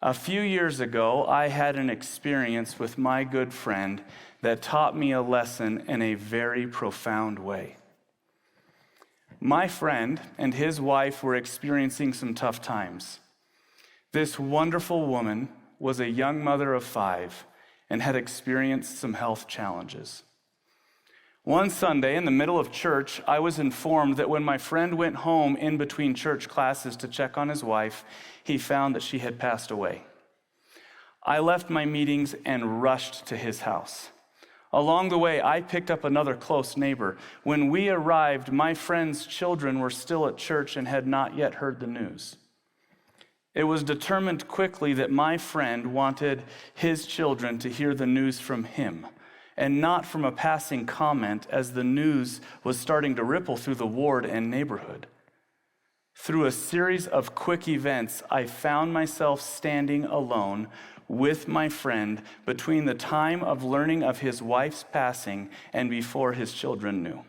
A few years ago, I had an experience with my good friend that taught me a lesson in a very profound way. My friend and his wife were experiencing some tough times. This wonderful woman was a young mother of 5 and had experienced some health challenges. One Sunday, in the middle of church, I was informed that when my friend went home in between church classes to check on his wife, he found that she had passed away. I left my meetings and rushed to his house. Along the way, I picked up another close neighbor. When we arrived, my friend's children were still at church and had not yet heard the news. It was determined quickly that my friend wanted his children to hear the news from him, and not from a passing comment, as the news was starting to ripple through the ward and neighborhood. Through a series of quick events, I found myself standing alone with my friend between the time of learning of his wife's passing and before his children knew.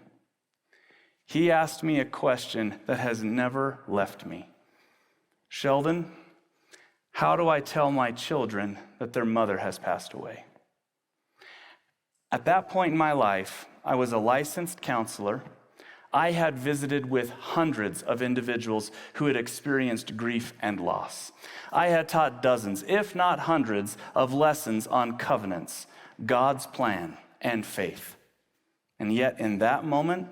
He asked me a question that has never left me. Sheldon, how do I tell my children that their mother has passed away? At that point in my life, I was a licensed counselor. I had visited with hundreds of individuals who had experienced grief and loss. I had taught dozens, if not hundreds, of lessons on covenants, God's plan, and faith. And yet, in that moment,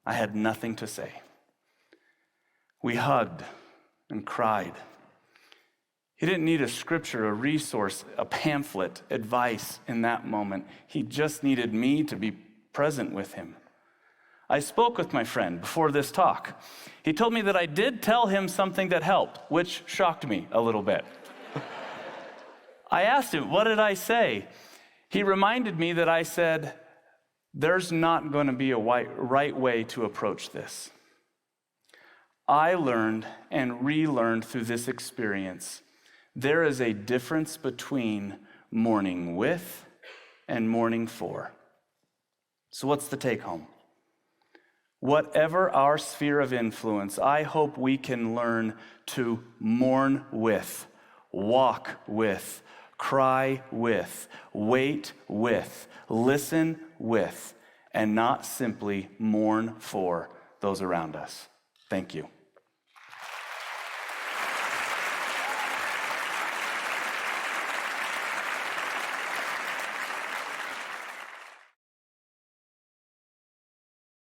I had nothing to say. We hugged and cried. He didn't need a scripture, a resource, a pamphlet, advice in that moment. He just needed me to be present with him. I spoke with my friend before this talk. He told me that I did tell him something that helped, which shocked me a little bit. I asked him, what did I say? He reminded me that I said, there's not going to be a right way to approach this. I learned and relearned through this experience. There is a difference between mourning with and mourning for. So what's the take home? Whatever our sphere of influence, I hope we can learn to mourn with, walk with, cry with, wait with, listen with, and not simply mourn for those around us. Thank you.